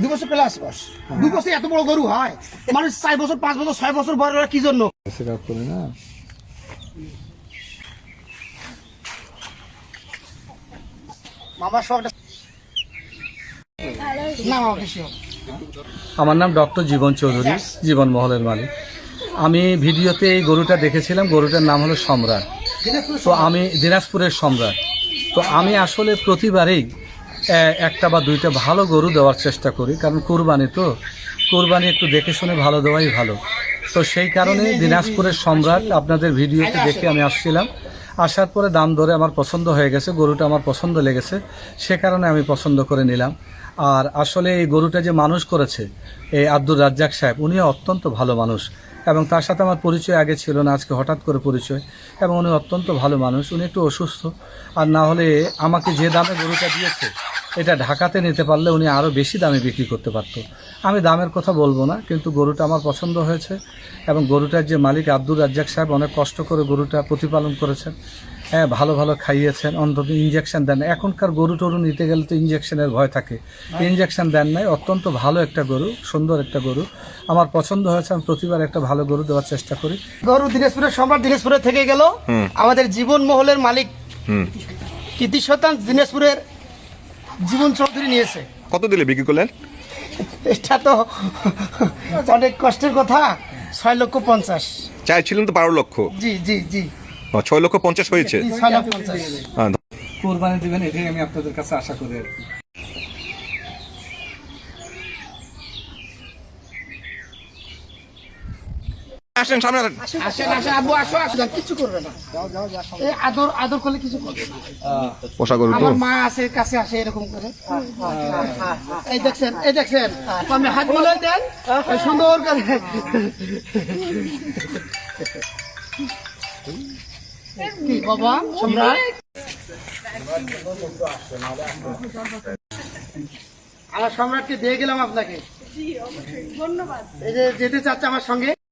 2 বছর প্লাস বয়স। 2 বছর এত বড় গরু হয়? মানুষ 4 বছর 5 বছর 6 বছর বড় কি জন্য? মামা সব না মামা বেশি হবে। আমার নাম ডক্টর জীবন চৌধুরী, জীবন মহলের মালিক। আমি ভিডিওতে এই গরুটা দেখেছিলাম, গরুটার নাম হলো সম্রাট। তো আমি দিনাজপুরের সম্রাট। তো আমি আসলে প্রতিবারেই একটা বা দুইটা ভালো গরু দেওয়ার চেষ্টা করি, কারণ কুরবানি তো, কুরবানি একটু দেখে শুনে ভালো দেওয়াই ভালো। তো সেই কারণে দিনাজপুরের সম্রাট আপনাদের ভিডিওতে দেখে আমি আসছিলাম। আসার পরে দাম ধরে আমার পছন্দ হয়ে গেছে, গরুটা আমার পছন্দ লেগেছে, সে কারণে আমি পছন্দ করে নিলাম। আর আসলে এই গরুটা যে মানুষ করেছে এই আব্দুর রাজ্জাক সাহেব, উনিও অত্যন্ত ভালো মানুষ, এবং তার সাথে আমার পরিচয় আগে ছিল না, আজকে হঠাৎ করে পরিচয়। এবং উনি অত্যন্ত ভালো মানুষ, উনি একটু অসুস্থ, আর না হলে আমাকে যে দামে গরুটা দিয়েছে এটা ঢাকাতে নিতে পারলে উনি আরও বেশি দামে বিক্রি করতে পারত। আমি দামের কথা বলবো না, কিন্তু গরুটা আমার পছন্দ হয়েছে। এবং গরুটার যে মালিক আব্দুর রাজ্জাক সাহেব অনেক কষ্ট করে গরুটা প্রতিপালন করেছেন, হ্যাঁ, ভালো ভালো খাইয়েছেন, অন্তত ইঞ্জেকশন দেন। এখনকার গরু টরু নিতে গেলে তো ইঞ্জেকশনের ভয় থাকে, ইঞ্জেকশন দেন নাই। অত্যন্ত ভালো একটা গরু, সুন্দর একটা গরু, আমার পছন্দ হয়েছে। আমি প্রতিবার একটা ভালো গরু দেওয়ার চেষ্টা করি। গরু দিনাজপুরের সম্রাট দিনাজপুরে থেকে গেল, আমাদের জীবন মহলের মালিক কৃতি শতাংশ দিনাজপুরের জীবন চৌধুরী নিয়েছে। কত দিলে বিক্রি করলেন? এটা তো অনেক কষ্টের কথা। 6,50,000 চাইছিলেন তো 12 লক্ষ। জি জি জি 6,50,000 হয়েছে। 6,50,000। হ্যাঁ, কোরবানি দিবেন এটাই আমি আপনাদের কাছে আশা করি আর কি। আসেন সামনে। আসেন আসেন আব্বু, আসো আসো, কিছু করবে না। এই আদর আদর করলে কিছু করবে না। পোষা গরু তো। আমার মা আছে, কাছে আসে এরকম করে। এই দেখছেন, এই দেখছেন, আমি হাত বলে দেন সুন্দর করে। কি বাবা সম্রাট, আমার সম্রাটকে দিয়ে গেলাম আপনাকে। ধন্যবাদ। এই যে যেতে চাচ্ছে আমার সঙ্গে।